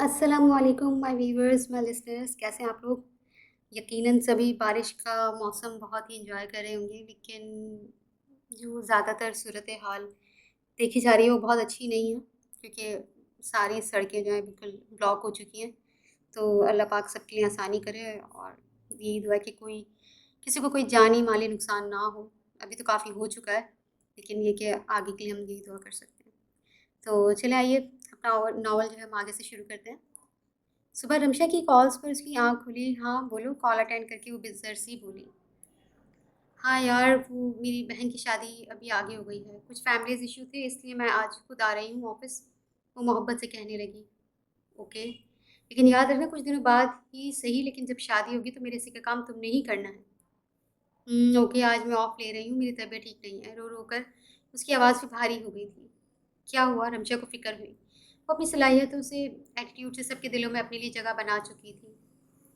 अस्सलाम वालेकुम my viewers my listeners, कैसे हैं आप लोग। यकीनन सभी बारिश का मौसम बहुत ही एंजॉय कर रहे होंगे, लेकिन जो ज़्यादातर सूरत हाल देखी जा रही है वो बहुत अच्छी नहीं है, क्योंकि सारी सड़कें जो हैं बिल्कुल ब्लॉक हो चुकी हैं। तो अल्लाह पाक सबके लिए आसानी करे और यही दुआ है कि कोई किसी को कोई जानी माली नुकसान ना हो। अभी तो काफ़ी हो चुका है, लेकिन ये कि आगे के लिए हम यही दुआ कर सकते हैं। तो चलिए आइए अपना नॉवल जो है हम आगे से शुरू करते हैं। सुबह रमशा की कॉल्स पर उसकी आंख खुली। हाँ बोलो, कॉल अटेंड करके वो बेज़र सी बोली। हाँ यार, वो मेरी बहन की शादी अभी आगे हो गई है, कुछ फैमिलीज इशू थे, इसलिए मैं आज खुद आ रही हूँ ऑफिस। वो मोहब्बत से कहने लगी। ओके, लेकिन याद रखना कुछ दिनों बाद ही सही, लेकिन जब शादी होगी तो मेरे हिस्से का काम तुमने ही करना है। ओके, आज मैं ऑफ ले रही हूँ, मेरी तबीयत ठीक नहीं है। रो रो कर उसकी आवाज़ भी भारी हो गई थी। क्या हुआ? रमशा को फिक्र हुई। वो अपनी सलाहियतों से, एटीट्यूड से सबके दिलों में अपने लिए जगह बना चुकी थी।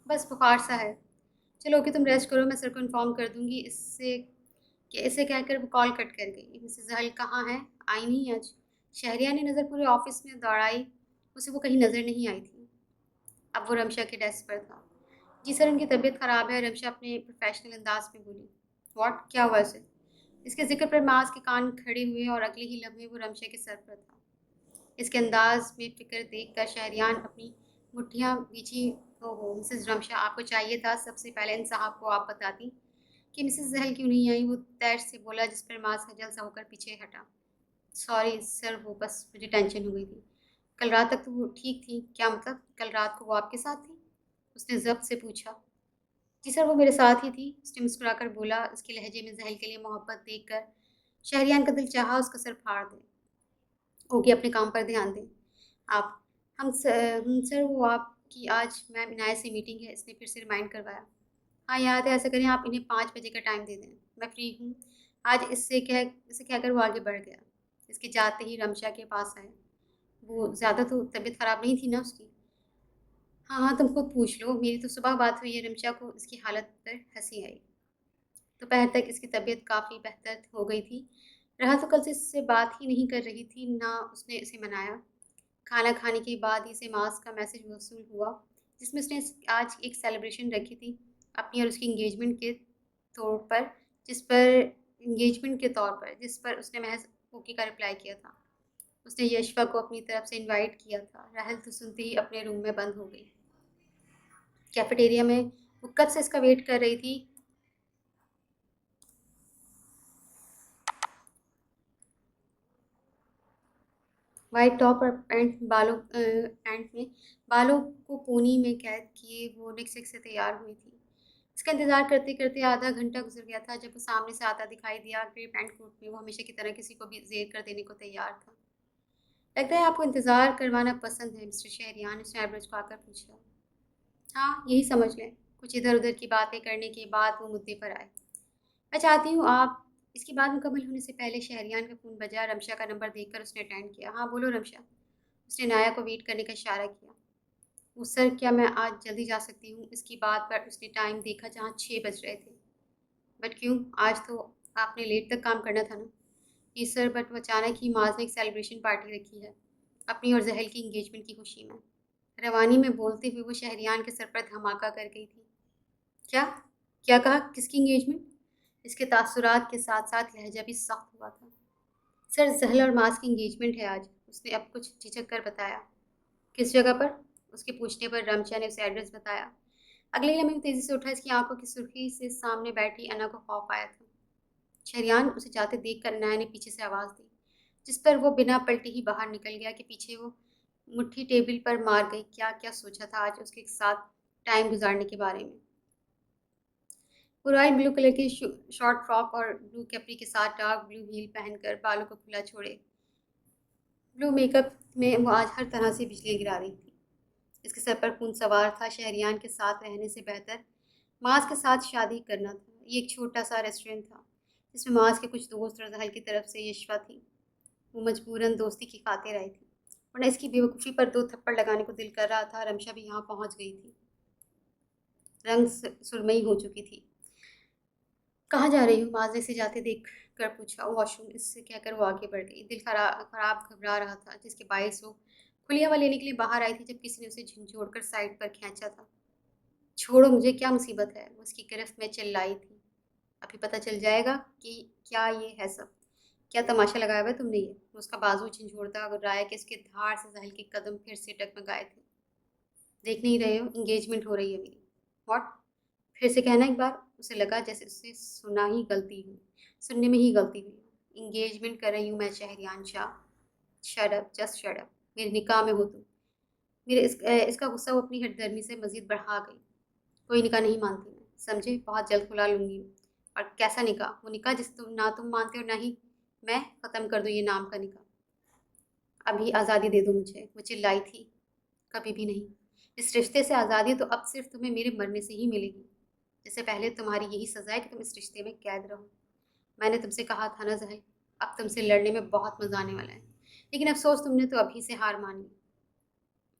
बस बुखार सा है। चलो ओके, तुम रेस्ट करो, मैं सर को इन्फॉर्म कर दूंगी। इससे कि ऐसे कहकर वो कॉल कट कर गई। मिसेस जहल कहाँ है? आई नहीं आज। शहरिया ने नज़र पूरे ऑफिस में दौड़ाई, उसे वो कहीं नज़र नहीं आई थी। अब वो रमशा के डेस्क पर था। जी सर, उनकी तबीयत ख़राब है, रमशा अपने प्रोफेशनल अंदाज में बोली। व्हाट, क्या हुआ उसे? इसके जिक्र पर मास के कान खड़े हुए और अगले ही लम्हे वो रमशा के सर पर था। इसके अंदाज में फ़िक्र देखकर शहरियान अपनी मुट्ठियाँ बीची। ओहो मिसेस रमशा, आपको चाहिए था सबसे पहले इन साहब को आप बताती कि मिसेस जहल क्यों नहीं आई। वो तैश से बोला, जिस पर मास खजल सा होकर पीछे हटा। सॉरी सर, वो बस मुझे टेंशन हो गई थी। कल रात तक तो वो ठीक थी। क्या मतलब? कल रात को वो आपके साथ थी? उसने ज़ब्त से पूछा। जी सर, वो मेरे साथ ही थी, उसने मुस्कुराकर बोला। उसके लहजे में जहल के लिए मोहब्बत देखकर शहरियान का दिल चाहा उसका सर फाड़ दे। ओके, अपने काम पर ध्यान दें। आप सर, वो आपकी आज मैम इनायत से मीटिंग है, इसने फिर से रिमाइंड करवाया। हाँ याद है, ऐसा करें आप इन्हें 5 बजे का टाइम दे दें, मैं फ्री हूँ आज। इसे कहकर वो आगे बढ़ गया। इसके जाते ही रमशा के पास आए। वो ज़्यादा तो तबीयत ख़राब नहीं थी ना उसकी? हाँ हाँ, तुम खुद पूछ लो, मेरी तो सुबह बात हुई है। रमशा को इसकी हालत पर हंसी आई। दोपहर तक इसकी तबीयत काफ़ी बेहतर हो गई थी। रहा तो कल से इससे बात ही नहीं कर रही थी, ना उसने इसे मनाया। खाना खाने के बाद ही से मास का मैसेज वसूल हुआ, जिसमें उसने आज एक सेलिब्रेशन रखी थी अपनी और उसकी एंगेजमेंट के तौर पर, जिस पर उसने महज ओके का रिप्लाई किया था। उसने यशवा को अपनी तरफ से इनवाइट किया था। राहल तो सुनते ही अपने रूम में बंद हो गई। कैफेटेरिया में वो कब से इसका वेट कर रही थी। वाइट टॉप और पैंट में बालों को पोनी में कैद किए वो लिपस्टिक से तैयार हुई थी। इसका इंतज़ार करते करते आधा घंटा गुजर गया था, जब वो सामने से आता दिखाई दिया। ग्रे पैंट कोट में वो हमेशा की तरह किसी को भी जेर कर देने को तैयार था। लगता है आपको इंतज़ार करवाना पसंद है मिस्टर शहरियान, ने एवरेज को आकर पूछा। हाँ यही समझ लें। कुछ इधर उधर की बातें करने के बाद वो मुद्दे पर आए। मैं चाहती हूँ आप। इसकी बात मुकम्मल होने से पहले शहरियान का फ़ोन बजा। रमशा का नंबर देखकर उसने अटेंड किया। हाँ बोलो रमशा। उसने नाया को वेट करने का इशारा किया। वो सर, क्या मैं आज जल्दी जा सकती हूँ? इसकी बात पर उसने टाइम देखा, जहाँ 6 बज रहे थे। बट क्यों? आज तो आपने लेट तक काम करना था ना? जी सर, बट वो अचानक ही माज ने एक सेलिब्रेशन पार्टी रखी है अपनी और जहल की इंगेजमेंट की खुशी में। रवानी में बोलते हुए वो शहरियान के सर पर धमाका कर गई थी। क्या? क्या कहा? किसकी इंगेजमेंट? इसके तासुरात के साथ साथ लहजा भी सख्त हुआ था। सर, जहल और माज की इंगेजमेंट है आज, उसने अब कुछ झिझक कर बताया। किस जगह पर? उसके पूछने पर रमशा ने उसे एड्रेस बताया। अगले लम्हे में तेजी से उठा। इसकी आंखों की सुर्खी से सामने बैठी अना को खौफ आया था। शरियान, उसे जाते देख कर अनाया ने पीछे से आवाज़ दी, जिस पर वो बिना पलटे ही बाहर निकल गया कि पीछे वो मुट्ठी टेबल पर मार गई। क्या क्या सोचा था आज उसके साथ टाइम गुजारने के बारे में। वो रॉयल ब्लू कलर की शॉर्ट फ्रॉक और ब्लू कैपरी के साथ डार्क ब्लू हील पहनकर बालों को खुला छोड़े ब्लू मेकअप में वो आज हर तरह से बिजली गिरा रही थी। इसके सर पर खून सवार था। शहरियान के साथ रहने से बेहतर मास के साथ शादी करना था। ये एक छोटा सा रेस्टोरेंट था, जिसमें मास के कुछ दोस्त और जहल की तरफ से यशवा थी। वो मजबूरन दोस्ती की खातिर आई थी, वरना इसकी बेवकूफ़ी पर 2 थप्पड़ लगाने को दिल कर रहा था। रमशा भी यहाँ पहुँच गई थी, रंग सुरमई हो चुकी थी। कहाँ जा रही हो? माज ने इसे जाते देख कर पूछा। वॉशरूम, इससे कहकर वो आगे बढ़ गई। दिल खराब घबरा रहा था, जिसके बायस वो खुली हवा लेने के लिए बाहर आई थी जब किसी ने उसे झंझोड़ कर साइड पर खींचा था। छोड़ो मुझे, क्या मुसीबत है, वो उसकी गिरफ्त में चिल्लाई थी। अभी पता चल जाएगा कि क्या ये है सब, क्या तमाशा लगाया हुआ है तुमने ये। वो उसका बाजू झंझोड़ता और राय के उसके धार से जहल के कदम फिर से डगमगाए थे। देख नहीं रहे हो, इंगेजमेंट हो रही है मेरी। व्हाट? फिर से कहना एक बार। उसे लगा जैसे उससे सुनने में ही गलती हुई। इंगेजमेंट कर रही हूँ मैं Shahriyan Shah. Shut up, just shut up. मेरे निकाह में हो तुम। इसका गुस्सा वो अपनी हठधर्मी से मजीद बढ़ा गई। कोई निकाह नहीं मानती मैं, समझे, बहुत जल्द खुला लूंगी। और कैसा निकाह? वो निकाह जिस तुम मानते हो, ना ही मैं। ख़त्म कर दो ये नाम का निकाह। अभी आज़ादी दे दो मुझे, वो चिल्लाई थी। कभी भी नहीं। इस रिश्ते से आज़ादी तो अब सिर्फ तुम्हें मेरे मरने से ही मिलेगी। जैसे पहले तुम्हारी यही सज़ा है कि तुम इस रिश्ते में कैद रहो। मैंने तुमसे कहा था ना जहल, अब तुमसे लड़ने में बहुत मज़ा आने वाला है। लेकिन अफसोस, तुमने तो अभी से हार मान ली।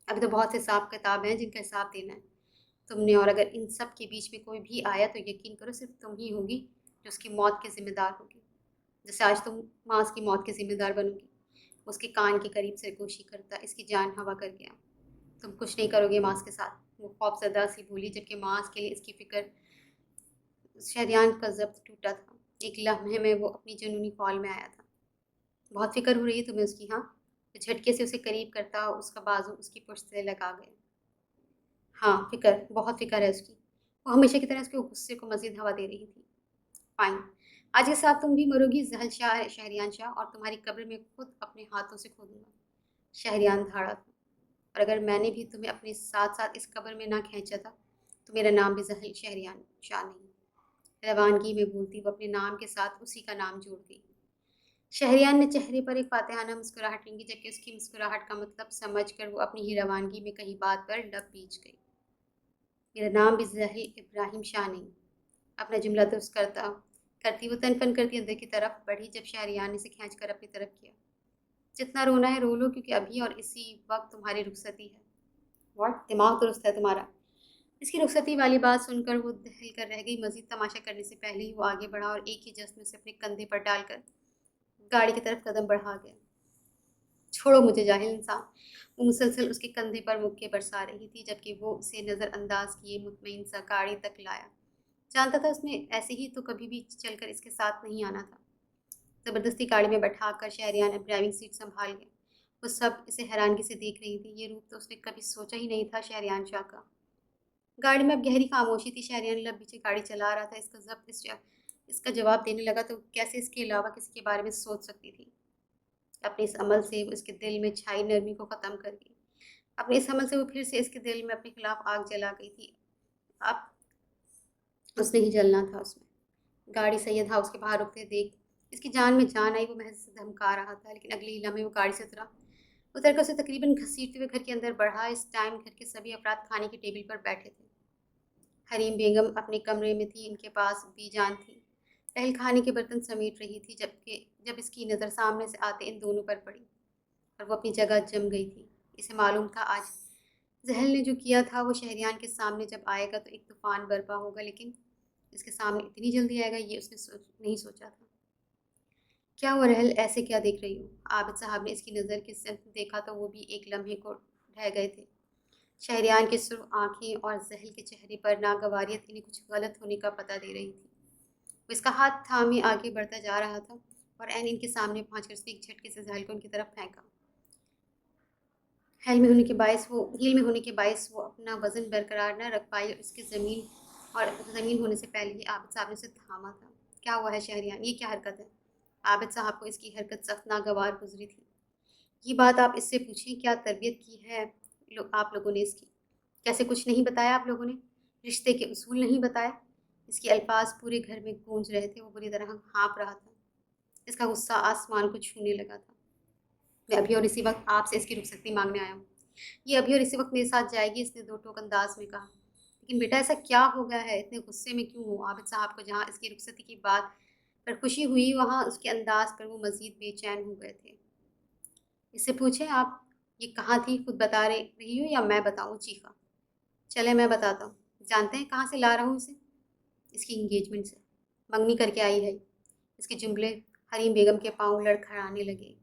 अभी तो बहुत से हिसाब किताब हैं जिनका हिसाब देना है तुमने। और अगर इन सब के बीच में कोई भी आया तो यकीन करो सिर्फ तुम ही होगी जो उसकी मौत की ज़िम्मेदार होगी। जैसे आज तुम मास की मौत की ज़िम्मेदार बनोगी। उसके कान के करीब सरगोशी करता इसकी जान हवा कर गया। तुम कुछ नहीं करोगे मास के साथ, वो खौफजदा सी बोली, जबकि मास के लिए इसकी फ़िक्र। शरियान का ज़ब्त टूटा था। एक लम्हे में वो अपनी जुनूनी कॉल में आया था। बहुत फ़िक्र हो रही है तुम्हें उसकी, हाँ? तो झटके से उसे करीब करता उसका बाजू उसकी पुश्त से लगा गया। हाँ, फ़िक्र, बहुत फ़िक्र है उसकी। वो हमेशा की तरह उसके गुस्से को मज़ीद हवा दे रही थी। फ़ाइन, आज के साथ तुम भी मरोगी जहल शाह, शहरियान शाह, और तुम्हारी कब्र में खुद अपने हाथों से खोदूँगा। शहरियान धाड़ा था। और अगर मैंने भी तुम्हें अपने साथ-साथ इस कब्र में ना खींचा था, तो मेरा नाम भी जहल शहरियान शाह नहीं। रवानगी में बोलती वो अपने नाम के साथ उसी का नाम जोड़ दी। शहरियान ने चेहरे पर एक फातिहाना मुस्कुराहट रेंगी, जबकि उसकी मुस्कुराहट का मतलब समझकर वो अपनी ही रवानगी में कहीं बात पर लब बीच गई। मेरा नाम भी ज़ाहिर इब्राहिम शाह नहीं। अपना जुमला दुरुस्त करती वो तन करती अंदर की तरफ बढ़ी जब शहरियार ने इसे खींच कर अपनी तरफ किया। जितना रोना है रो लो, क्योंकि अभी और इसी वक्त तुम्हारी रुखसती है। व्हाट? दिमाग दुरुस्त है तुम्हारा? इसकी रुखसती वाली बात सुनकर वो दहल कर रह गई। मजीद तमाशा करने से पहले ही वो आगे बढ़ा और एक ही जश्न में उसे अपने कंधे पर डालकर गाड़ी की तरफ कदम बढ़ा गया। छोड़ो मुझे जाहिल इंसान। वो मुसलसल उसके कंधे पर मुक्के बरसा रही थी, जबकि वो उसे नज़रअंदाज किए मुतमईन सा गाड़ी तक लाया। जानता था उसने ऐसे ही तो कभी भी चलकर इसके साथ नहीं आना था। ज़बरदस्ती गाड़ी में बैठाकर शहरियार अब ड्राइविंग सीट संभाल गया। वो सब इसे हैरानगी से देख रही थी। ये रूप तो उसने कभी सोचा ही नहीं था शहरियार शाह का। गाड़ी में अब गहरी खामोशी थी। शहरियार लब पीछे गाड़ी चला रहा था। इसका जवाब देने लगा तो कैसे इसके अलावा किसी के बारे में सोच सकती थी। अपने इस अमल से वो इसके दिल में छाई नरमी को ख़त्म कर गई। अपने इस अमल से वो फिर से इसके दिल में अपने खिलाफ आग जला गई थी। अब उसने ही जलना था उसमें। गाड़ी सैयद हाउस के बाहर रुकते देख इसकी जान में जान आई। वो महज से धमका रहा था, लेकिन अगले ही लम्हे वो गाड़ी से उतर कर उसे तकरीबन घसीटते हुए घर के अंदर बढ़ा। इस टाइम घर के सभी अफराद खाने की टेबल पर बैठे थे। हरीम बेगम अपने कमरे में थी, इनके पास बीजान थी। पहल खाने के बर्तन समेट रही थी, जब इसकी नज़र सामने से आते इन दोनों पर पड़ी और वो अपनी जगह जम गई थी। इसे मालूम था आज जहल ने जो किया था वो शहरियान के सामने जब आएगा तो एक तूफ़ान बर्पा होगा, लेकिन इसके सामने इतनी जल्दी आएगा ये उसने नहीं सोचा था। क्या हुआ रहल, ऐसे क्या देख रही हो? आबिद साहब ने इसकी नज़र के सिमत देखा तो वो भी एक लम्हे को ढह गए थे। शहरियार की सुर्ख आंखें और जहल के चेहरे पर नागवारियत इन्हें कुछ गलत होने का पता दे रही थी। वो इसका हाथ थामे आगे बढ़ता जा रहा था और ऐन इनके सामने पहुंचकर उसने एक झटके से जहल को उनकी तरफ फेंका। हील में होने के बायस वो अपना वज़न बरकरार न रख पाई और इसकी ज़मीन होने से पहले ही आबिद साहब ने उसे थामा था। क्या हुआ है शहरियार, ये क्या हरकत है? आबिद साहब को इसकी हरकत सख्त नागवार गुजरी थी। ये बात आप इससे पूछें, क्या तरबियत की है आप लोगों ने इसकी? कैसे कुछ नहीं बताया आप लोगों ने? रिश्ते के उसूल नहीं बताए? इसके अल्फाज पूरे घर में गूंज रहे थे। वो बुरी तरह हाँप रहा था। इसका गुस्सा आसमान को छूने लगा था। मैं अभी और इसी वक्त आपसे इसकी रुखसती मांगने आया हूँ। ये अभी और इसी वक्त मेरे साथ जाएगी, इसने दो टोक अंदाज में कहा। लेकिन बेटा ऐसा क्या हो गया है, इतने गुस्से में क्यों हो? आबिद साहब को जहाँ इसकी रुखसती की बात पर खुशी हुई, वहाँ उसके अंदाज पर वो मज़ीद बेचैन हो गए थे। इससे पूछें आप ये कहाँ थी, खुद बता रही हो या मैं बताऊँ? चीखा। चले मैं बताता हूँ। जानते हैं कहाँ से ला रहा हूँ इसे? इसकी इंगेजमेंट से। मंगनी करके आई है। इसके जुमले हरीम बेगम के पाँव लड़खड़ाने लगे।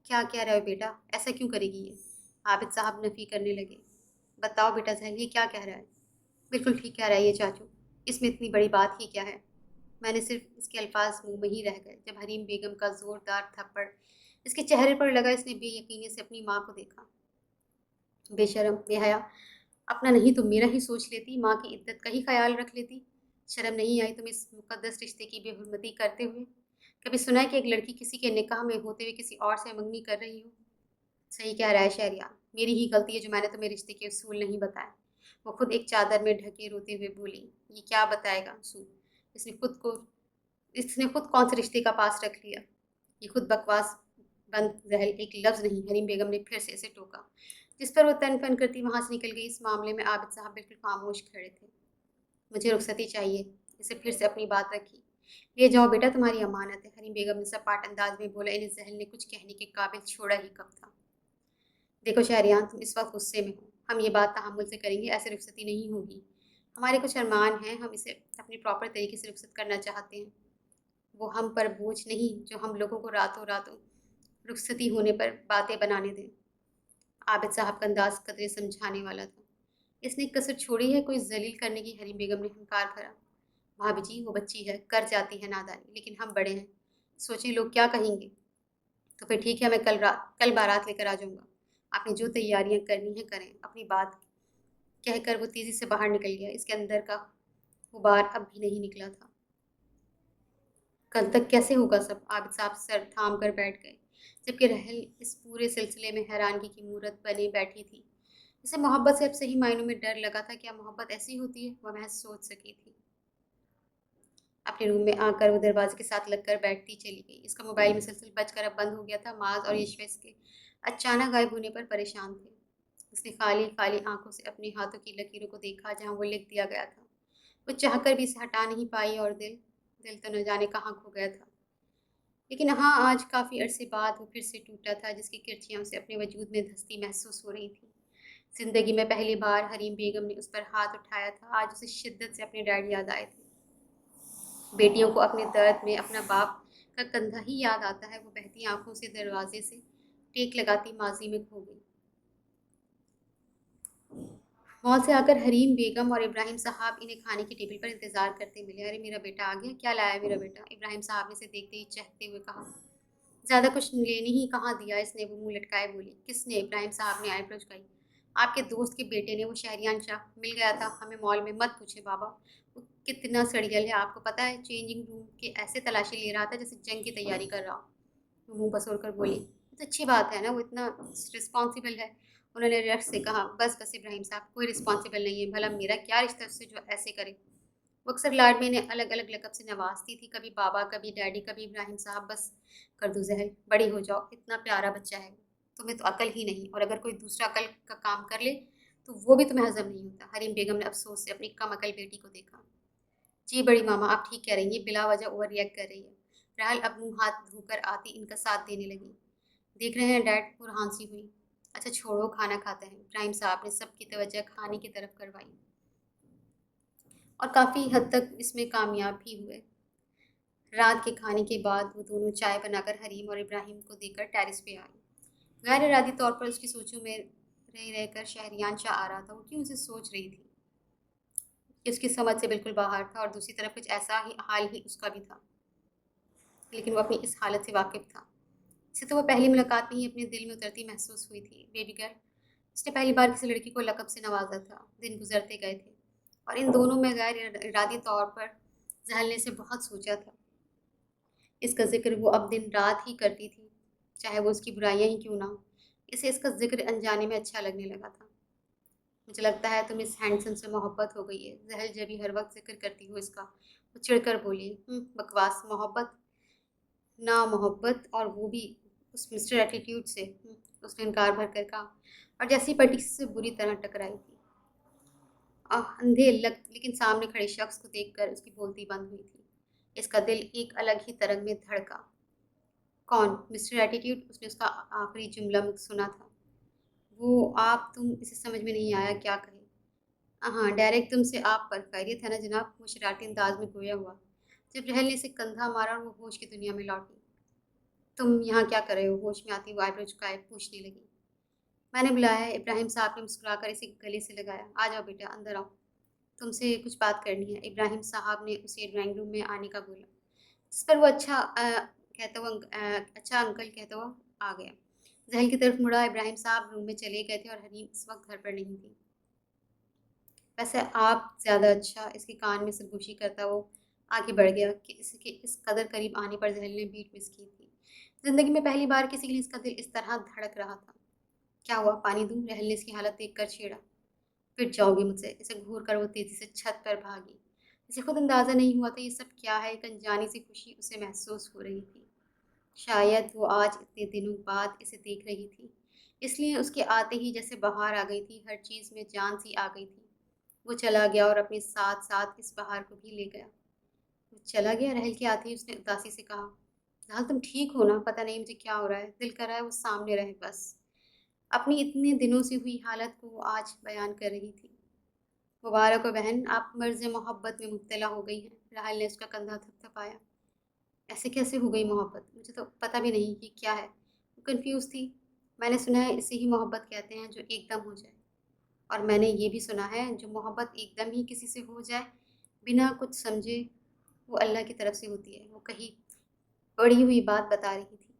क्या कह रहे हो बेटा, ऐसा क्यों करेगी ये? عابد صاحب نفی کرنے لگے۔ بتاؤ بیٹا زہل، یہ کیا کہہ رہا ہے؟ بالکل ٹھیک کہہ رہا ہے یہ چاچو، اس میں اتنی بڑی بات ہی کیا ہے؟ میں نے صرف اس کے الفاظ منہ میں ہی رہ گئے جب حریم بیگم کا زوردار تھپڑ اس کے چہرے پر لگا۔ اس نے بے یقینی سے اپنی ماں کو دیکھا۔ بے شرم، بے حیا، اپنا نہیں تو میرا ہی سوچ لیتی، ماں کی عزت کا ہی خیال رکھ لیتی۔ شرم نہیں آئی تم اس مقدس رشتے کی بے حرمتی کرتے ہوئے؟ کبھی سنا ہے کہ ایک لڑکی کسی کے نکاح میں ہوتے ہوئے کسی اور سے منگنی کر رہی ہو؟ صحیح کہہ رہا ہے شہریار، میری ہی غلطی ہے جو میں نے تمہیں رشتے کے اصول نہیں بتائے۔ وہ خود ایک چادر میں ڈھکے روتے ہوئے بولی۔ یہ کیا بتائے گا اصول؟ اس نے خود کو اس نے خود کون سے رشتے کا پاس رکھ لیا؟ یہ خود بکواس بند زہل، ایک لفظ نہیں، حریم بیگم نے پھر سے اسے ٹوکا۔ جس پر وہ تن فن کرتی وہاں سے نکل گئی۔ اس معاملے میں عابد صاحب بالکل خاموش کھڑے تھے۔ مجھے رخصتی چاہیے، اسے پھر سے اپنی بات رکھی۔ لے جاؤ بیٹا، تمہاری امانت ہے، حریم بیگم نے سپاٹ انداز میں بولا۔ انہیں زہل نے کچھ کہنے کے قابل چھوڑا ہی کب تھا۔ دیکھو شہریان، تم اس وقت غصے میں ہو، ہم یہ بات تحمل سے کریں گے، ایسے رخصتی نہیں ہوگی۔ ہمارے کچھ ارمان ہیں، ہم اسے اپنی پراپر طریقے سے رخصت کرنا چاہتے ہیں۔ وہ ہم پر بوجھ نہیں جو ہم لوگوں کو راتوں راتوں رخصتی ہونے پر باتیں بنانے دیں۔ عابد صاحب کا انداز قدرے سمجھانے والا تھا۔ اس نے کسر چھوڑی ہے کوئی ذلیل کرنے کی؟ حریم بیگم نے ہنکار بھرا۔ بھابھی جی، وہ بچی ہے، کر جاتی ہے نادانی، لیکن ہم بڑے ہیں، سوچیں لوگ کیا کہیں گے۔ تو پھر ٹھیک ہے، میں کل بارات لے کر آ جاؤں گا۔ آپ نے جو تیاریاں کرنی ہیں کریں، اپنی بات کہہ کر وہ تیزی سے باہر نکل گیا۔ اس کے اندر کا غبار اب بھی نہیں نکلا تھا۔ کل تک کیسے ہوگا سب؟ عابد صاحب سر تھام کر بیٹھ گئے، جبکہ رحل اس پورے سلسلے میں حیرانگی کی مورت بنے بیٹھی تھی۔ اسے محبت سے اب صحیح معنوں میں ڈر لگا تھا۔ کیا محبت ایسی ہوتی ہے؟ وہ محض سوچ سکی تھی۔ اپنے روم میں آ کر وہ دروازے کے ساتھ لگ کر بیٹھتی چلی گئی۔ اس کا موبائل مسلسل بج کر اب بند ہو گیا تھا۔ معاذ اور یشوع اس کے اچانک غائب ہونے پر پریشان تھے۔ اس نے خالی خالی آنکھوں سے اپنے ہاتھوں کی لکیروں کو دیکھا جہاں وہ لکھ دیا گیا تھا۔ وہ چاہ کر بھی اسے ہٹا نہیں پائی، اور دل تو نہ جانے کہاں کھو گیا تھا۔ لیکن ہاں، آج کافی عرصے بعد وہ پھر سے ٹوٹا تھا، جس کی کرچیاں اسے اپنے وجود میں دھستی محسوس ہو رہی تھی۔ زندگی میں پہلی بار حریم بیگم نے اس پر ہاتھ اٹھایا تھا۔ آج اسے شدت سے اپنے ڈیڈ یاد آئے تھے۔ بیٹیوں کو اپنے درد میں اپنا باپ کا کندھا ہی یاد آتا ہے۔ وہ بہتی آنکھوں سے دروازے سے ٹیک لگاتی ماضی میں کھو گئی۔ مال سے آ کر حریم بیگم اور ابراہیم صاحب انہیں کھانے کی ٹیبل پر انتظار کرتے ملے۔ ارے میرا بیٹا آ گیا، کیا لایا میرا بیٹا؟ ابراہیم صاحب نے اسے دیکھتے ہی چہتے ہوئے کہا۔ زیادہ کچھ لینے ہی کہاں دیا اس نے، وہ منہ لٹکائے بولی۔ کس نے؟ ابراہیم صاحب نے آئی برو جھکائی۔ آپ کے دوست کے بیٹے نے، وہ شہریان شاہ مل گیا تھا ہمیں مال میں۔ مت پوچھے بابا، وہ کتنا سڑیل ہے آپ کو پتہ ہے؟ چینجنگ روم کے ایسے تلاشی لے رہا تھا جیسے جنگ کی تیاری کر رہا ہو۔ وہ منہ بسور کر بولی۔ یہ تو اچھی بات ہے نا، وہ اتنا رسپانسبل ہے۔ انہوں نے رش سے کہا۔ بس بس ابراہیم صاحب، کوئی رسپانسبل نہیں ہے، بھلا میرا کیا رشتہ اس سے جو ایسے کرے؟ وہ اکثر لاڈ میں انہیں الگ الگ لقب سے نوازتی تھی، کبھی بابا، کبھی ڈیڈی، کبھی ابراہیم صاحب۔ بس کر دو زہر، بڑی ہو جاؤ، اتنا پیارا بچہ ہے وہ، تمہیں تو عقل ہی نہیں، اور اگر کوئی دوسرا عقل کا کام کر لے تو وہ بھی تمہیں ہضم نہیں ہوتا۔ حریم بیگم نے افسوس سے اپنی کم عقل بیٹی کو دیکھا۔ جی بڑی ماما، آپ ٹھیک کہہ رہی ہیں، یہ بلا وجہ اوور ریئیکٹ کر رہی ہے۔ راحل اب منہ ہاتھ دھو کر آتی ان کا ساتھ دینے لگی۔ دیکھ رہے ہیں ڈیڈ، برہان سی ہوئی۔ اچھا چھوڑو، کھانا کھاتے ہیں۔ ابراہیم صاحب نے سب کی توجہ کھانے کی طرف کروائی، اور کافی حد تک اس میں کامیاب بھی ہوئے۔ رات کے کھانے کے بعد وہ دونوں چائے بنا کر حریم اور ابراہیم کو دے کر ٹیرس پہ آئی۔ غیر ارادی طور پر اس کی سوچوں میں رہ کر شہریان شاہ آ رہا تھا۔ وہ کیوں اسے سوچ رہی تھی؟ یہ اس کی سمجھ سے بالکل باہر تھا، اور دوسری طرف کچھ ایسا ہی حال ہی اس کا بھی تھا، لیکن وہ اپنی اس حالت سے واقف تھا۔ اسے تو وہ پہلی ملاقات میں ہی اپنے دل میں اترتی محسوس ہوئی تھی۔ بیبی گرل، اس نے پہلی بار کسی لڑکی کو لقب سے نوازا تھا۔ دن گزرتے گئے تھے، اور ان دونوں میں غیر ارادی طور پر زحل نے اسے بہت سوچا تھا۔ اس کا ذکر وہ اب دن رات ہی کرتی تھی، چاہے وہ اس کی برائیاں ہی کیوں نہ ہوں۔ اسے اس کا ذکر انجانے میں اچھا لگنے لگا تھا۔ مجھے لگتا ہے تم اس ہینڈسم سے محبت ہو گئی ہے زحل، جب ہی ہر وقت ذکر کرتی ہو اس کا۔ وہ چڑھ کر بولی۔ بکواس، محبت نہ محبت، اور وہ بھی اس مسٹر ایٹیٹیوڈ سے، اس نے انکار بھر کر کہا، اور جیسی پٹی سے بری طرح ٹکرائی تھی۔ اندھے لگ لیکن سامنے کھڑے شخص کو دیکھ کر اس کی بولتی بند ہوئی تھی۔ اس کا دل ایک الگ ہی ترنگ میں دھڑکا۔ کون؟ Mister attitude? اس نے اس کا آخری جملہ سنا تھا۔ وہ آپ، تم اسے سمجھ میں نہیں آیا کیا کہے؟ ہاں ڈائریکٹ تم سے آپ پر، خیریت ہے نا جناب؟ وہ شرارتی انداز میں گویا ہوا جب رحل نے اسے کندھا مارا اور وہ ہوش کی دنیا میں لوٹی۔ تم یہاں کیا کر رہے ہو؟ ہوش میں آتی وہ آئی برو جھکائے پوچھنے لگی۔ मैंने बुलाया है। इब्राहिम साहब ने मुस्कुरा कर इसे गले से लगाया। आ जाओ बेटा, अंदर आओ, तुमसे कुछ बात करनी है। इब्राहिम साहब ने उसे ड्राइंग रूम में आने का बोला, जिस पर वो अच्छा अंकल कहता हुआ आ गया। जहल की तरफ मुड़ा। इब्राहिम साहब रूम में चले गए थे और हरीम इस वक्त घर पर नहीं थी। वैसे आप ज़्यादा अच्छा, इसके कान में सरगोशी करता वो आगे बढ़ गया कि इसके इस कदर करीब आने पर जहल ने बीट मिस की थी। ज़िंदगी में पहली बार किसी के लिए इसका दिल इस तरह धड़क रहा था। क्या हुआ, पानी दूँ? रहल ने इसकी हालत देख कर छेड़ा। पिट जाओगी मुझसे। इसे घूर कर वो तेज़ी से छत पर भागी। इसे खुद अंदाज़ा नहीं हुआ था ये सब क्या है। एक अनजानी सी खुशी उसे महसूस हो रही थी। शायद वो आज इतने दिनों बाद इसे देख रही थी, इसलिए उसके आते ही जैसे बहार आ गई थी, हर चीज़ में जान सी आ गई थी। वो चला गया और अपने साथ साथ इस बहार को भी ले गया। वो चला गया? रहल के आते ही उसने उदासी से कहा। रहल, तुम ठीक हो ना? पता नहीं मुझे क्या हो रहा है, दिल कर रहा है वो सामने रहे बस। अपनी इतने दिनों से हुई हालत को वो आज बयान कर रही थी। मुबारक हो बहन, आप मर्ज़ मोहब्बत में मुब्तला हो गई हैं। राहल ने उसका कंधा थपथपाया। ऐसे कैसे हो गई मोहब्बत? मुझे तो पता भी नहीं कि क्या है। वो कन्फ्यूज़ थी। मैंने सुना है इसे ही मोहब्बत कहते हैं जो एकदम हो जाए, और मैंने ये भी सुना है जो मोहब्बत एकदम ही किसी से हो जाए बिना कुछ समझे, वो अल्लाह की तरफ से होती है। वो कहीं पड़ी हुई बात बता रही थी।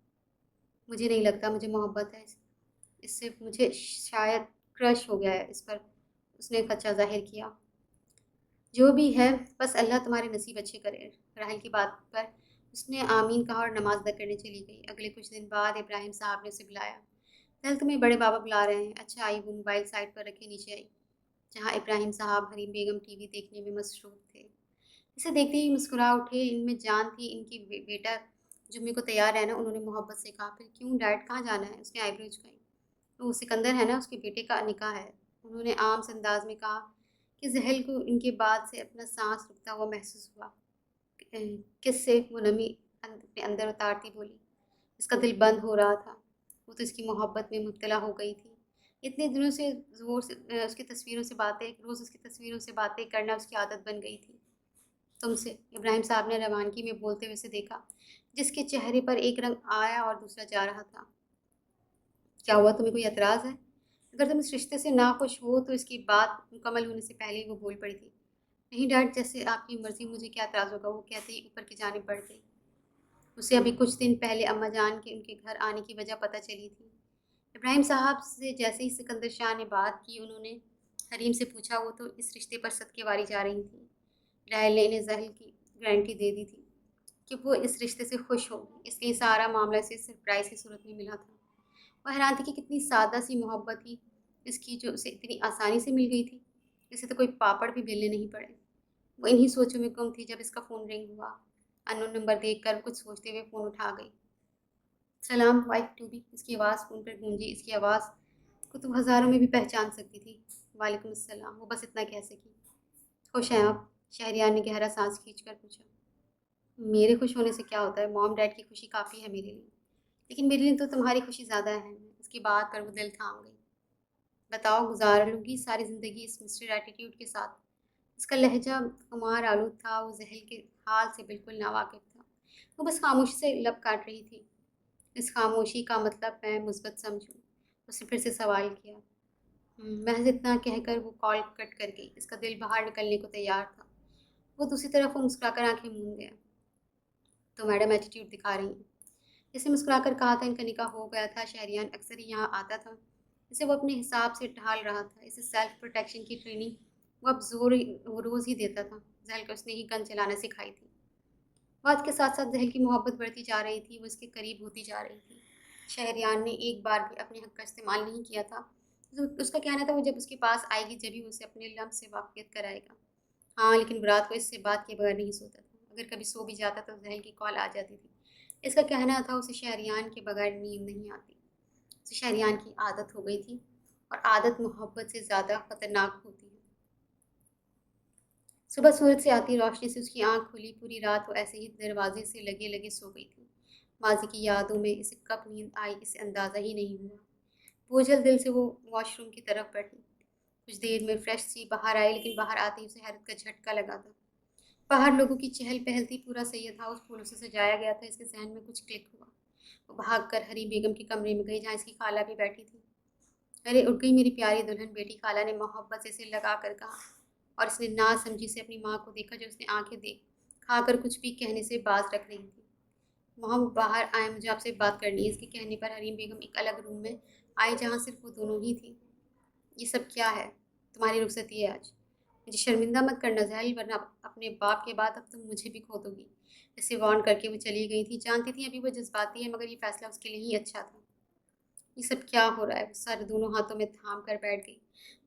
मुझे नहीं लगता मुझे मोहब्बत है इससे। मुझे शायद क्रश हो गया है इस पर, उसने खच्चा ज़ाहिर किया। जो भी है, बस अल्लाह तुम्हारे नसीब अच्छे करे। राहिल की बात पर उसने आमीन कहा और नमाज अदा करने चली गई। अगले कुछ दिन बाद इब्राहिम साहब ने उसे बुलाया। कल तुम्हें बड़े बाबा बुला रहे हैं। अच्छा आई। वो मोबाइल साइड पर रखे नीचे आई, जहाँ इब्राहिम साहब हरीम बेगम टीवी देखने में मसरूफ़ थे। इसे देखते ही मुस्कुरा उठे। इनमें जान थी। इनकी बेटा जुम्मे को तैयार है ना? उन्होंने मोहब्बत से कहा। फिर क्यों डैड, कहाँ जाना है? उसने आईब्रो झुकाई। वो सिकंदर है ना, उसके बेटे का निकाह है। उन्होंने आम से अंदाज में कहा कि जहल को इनके बाद से अपना सांस रुकता हुआ महसूस हुआ। किससे? वो नमी अपने अंदर उतारती बोली। इसका दिल बंद हो रहा था। वो तो इसकी मोहब्बत में मुब्तला हो गई थी। इतने दिनों से ज़ोर से उसकी तस्वीरों से बातें, रोज़ उसकी तस्वीरों से बातें करना उसकी आदत बन गई थी। तुमसे? इब्राहिम साहब ने रवानगी में बोलते हुए उसे देखा, जिसके चेहरे पर एक रंग आया और दूसरा जा रहा था। क्या हुआ, तुम्हें कोई एतराज़ है? अगर तुम इस रिश्ते से नाखुश हो तो इसकी बात मुकम्मल होने से पहले ही वो बोल पड़ी थी। नहीं डैड, जैसे आपकी मर्ज़ी, मुझे क्या एतराज़ होगा? वो कहते ही ऊपर की जानिब बढ़ गई। उसे अभी कुछ दिन पहले अम्मा जान के उनके घर आने की वजह पता चली थी। इब्राहिम साहब से जैसे ही सिकंदर शाह ने बात की, उन्होंने हरीम से पूछा। वो तो इस रिश्ते पर सदके वारी जा रही थी। राहल ने इन्हें जहल की गारंटी दे दी थी कि वो इस रिश्ते से खुश होगी, इसलिए सारा मामला इसे सरप्राइज़ की सूरत में मिला था। वो हैरान थी कि कितनी सादा सी मोहब्बत थी इसकी, जो उसे इतनी आसानी से मिल गई थी। इसे तो कोई पापड़ भी बेलने नहीं पड़े। वो इन्हीं सोचों में गुम थी जब इसका फ़ोन रिंग हुआ। अननोन नंबर देखकर कुछ सोचते हुए फ़ोन उठा गई। सलाम वाइफ टू बी, इसकी आवाज़ फ़ोन पर गूंजी। इसकी आवाज़ को तो हज़ारों में भी पहचान सकती थी। वालेकुम अस्सलाम, वो बस इतना कह सकी। खुश हैं आप? शहरियार ने गहरा सांस खींचकर पूछा। मेरे खुश होने से क्या होता है? मॉम डैड की खुशी काफ़ी है मेरे लिए, लेकिन मेरे लिए तो तुम्हारी खुशी ज़्यादा अहम है। इसकी बात पर वो दिल थाम गई। बताओ, गुजार लूँगी सारी ज़िंदगी इस मिस्टर एटीट्यूड के साथ? उसका लहजा खुमार आलूद था। वो जहल के हाल से बिल्कुल नावाकिफ़ था। वो बस खामोशी से लब काट रही थी। इस खामोशी का मतलब मैं मुस्बत समझूँ? उसने फिर से सवाल किया। महज इतना कहकर वो कॉल कट कर गई। इसका दिल बाहर निकलने को तैयार था। वो दूसरी तरफ वो मुस्कुराकर आंखें मूंद गया। तो मैडम एटीट्यूड दिखा रही हैं। इसे मुस्कुराकर कहा था। इनका निकाह हो गया था। शहरियान अक्सर ही यहाँ आता था। इसे वो अपने हिसाब से ढाल रहा था। इसे सेल्फ प्रोटेक्शन की ट्रेनिंग वो अब वो रोज़ ही देता था। जहल को उसने ही गन चलाना सिखाई थी। वक्त के साथ साथ जहल की मोहब्बत बढ़ती जा रही थी। वो इसके करीब होती जा रही थी। शहरियान ने एक बार भी अपने हक का इस्तेमाल नहीं किया था। तो उसका कहना था वो जब उसके पास आएगी जब ही उसे अपने लम्ब से वाकिफ़ कराएगा। हाँ, लेकिन रात को इससे बात किए बगैर नहीं सोता था। अगर कभी सो भी जाता तो जहल की कॉल आ जाती थी। इसका कहना था उसे शहरियान के बगैर नींद नहीं आती। उसे शहरियान की आदत हो गई थी, और आदत मोहब्बत से ज़्यादा ख़तरनाक होती है। सुबह सूरज से आती रोशनी से उसकी आंख खुली। पूरी रात वो ऐसे ही दरवाजे से लगे लगे सो गई थी। माजी की यादों में इसे कब नींद आई इसे अंदाज़ा ही नहीं हुआ। बोझल दिल से वो वॉशरूम की तरफ बढ़ी। कुछ देर में फ्रेश सी बाहर आई, लेकिन बाहर आते ही उसे हैरत का झटका लगा था। बाहर लोगों की चहल पहल थी। पूरा सैयद हाउस फूलों से सजाया गया था। इसके जहन में कुछ क्लिक हुआ। वो भाग कर हरी बेगम के कमरे में गई, जहाँ इसकी खाला भी बैठी थी। ارے اٹھ گئی میری پیاری دلہن بیٹی، خالہ نے محبت سے اسے لگا کر کہا، اور اس نے نا سمجھی سے اپنی ماں کو دیکھا جو اس نے آنکھیں دیکھ کھا کر کچھ بھی کہنے سے باز رکھ رہی تھی۔ محم باہر آئے، مجھے آپ سے بات کرنی ہے۔ اس کے کہنے پر حریم بیگم ایک الگ روم میں آئی جہاں صرف وہ دونوں ہی تھیں۔ یہ سب کیا ہے؟ تمہاری رخصتی ہے آج؟ مجھے شرمندہ مت کرنا زحل، ورنہ اپنے باپ کے بعد اب تم مجھے بھی کھو دو گی۔ اسے وارن کر کے وہ چلی گئی تھی، جانتی تھی ابھی وہ جذباتی ہے مگر یہ فیصلہ اس کے لیے ہی اچھا تھا۔ یہ سب کیا ہو رہا ہے؟ وہ سر دونوں ہاتھوں میں تھام کر بیٹھ گئی۔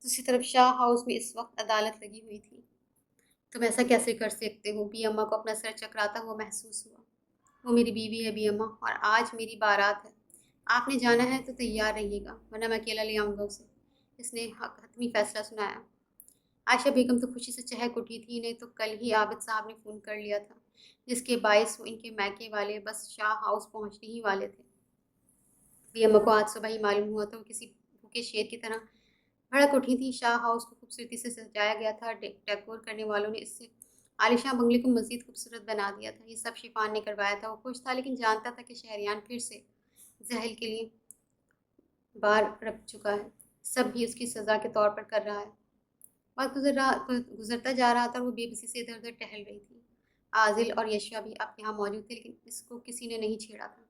دوسری طرف شاہ ہاؤس میں اس وقت عدالت لگی ہوئی تھی۔ تم ایسا کیسے کر سکتے ہو؟ بی اماں کو اپنا سر چکراتا ہوا محسوس ہوا۔ وہ میری بیوی ہے بی اماں، اور آج میری بارات ہے۔ آپ نے جانا ہے تو تیار رہیے گا، ورنہ میں اکیلا لے آؤں گا اسے۔ اس نے حتمی فیصلہ سنایا۔ عائشہ بیگم تو خوشی سے چہک اٹھی تھی، انہیں تو کل ہی عابد صاحب نے فون کر لیا تھا، جس کے باعث وہ ان کے میکے والے بس شاہ ہاؤس پہنچنے ہی والے تھے۔ بی اماں کو آج صبح ہی معلوم ہوا تھا، وہ کسی بھوکے شیر کی طرح بھڑک اٹھی تھی۔ شاہ ہاؤس کو خوبصورتی سے سجایا گیا تھا، ڈیکور کرنے والوں نے اس سے عالیشاں بنگلے کو مزید خوبصورت بنا دیا تھا۔ یہ سب شیفان نے کروایا تھا۔ وہ خوش تھا لیکن جانتا تھا کہ شہریان پھر سے زحل کے لیے بار رکھ چکا ہے، سب بھی اس کی سزا کے طور پر کر رہا ہے۔ وقت گزرتا جا رہا تھا اور وہ بے بسی سے ادھر ادھر ٹہل رہی تھی۔ عازل اور یشیا بھی اب یہاں موجود تھے لیکن اس کو کسی نے نہیں چھیڑا تھا۔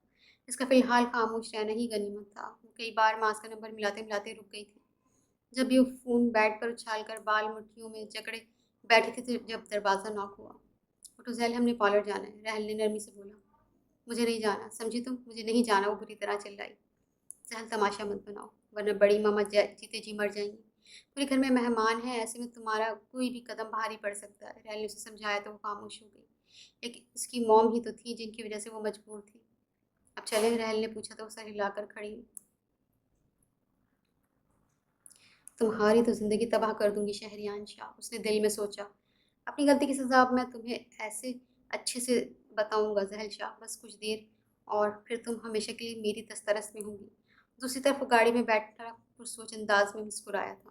اس کا فی الحال خاموش رہنا ہی غنیمت تھا۔ وہ کئی بار ماس کا نمبر ملاتے ملاتے رک گئی تھی، جب بھی وہ فون بیڈ پر اچھال کر بال مٹھیوں میں جکڑے بیٹھی تھی تو جب دروازہ ناک ہوا۔ اٹھو زحل، ہم نے پارلر جانا ہے، رحل نے نرمی سے بولا۔ مجھے نہیں جانا، سمجھی تم؟ مجھے نہیں جانا، وہ بری طرح چلائی۔ زحل تماشا مت بناؤ، ورنہ بڑی ماما جیتے جی مر جائیں گی۔ پورے گھر میں مہمان ہیں، ایسے میں تمہارا کوئی بھی قدم بھاری پڑ سکتا ہے۔ رحل نے اسے سمجھایا تو وہ خاموش ہو گئی۔ ایک اس کی موم ہی تو تھی جن کی وجہ سے وہ مجبور تھی۔ اب چلیں؟ رحل نے پوچھا تو وہ سر ہلا کر کھڑی ہوئی۔ تمہاری تو زندگی تباہ کر دوں گی شہریان شاہ، اس نے دل میں سوچا۔ اپنی غلطی کی سزا اب میں تمہیں ایسے اچھے سے بتاؤں گا زحل شاہ، بس کچھ دیر اور پھر تم ہمیشہ کے لیے میری دسترس میں ہوں گی۔ دوسری طرف وہ گاڑی میں بیٹھا پرسوچ انداز میں مسکرایا تھا۔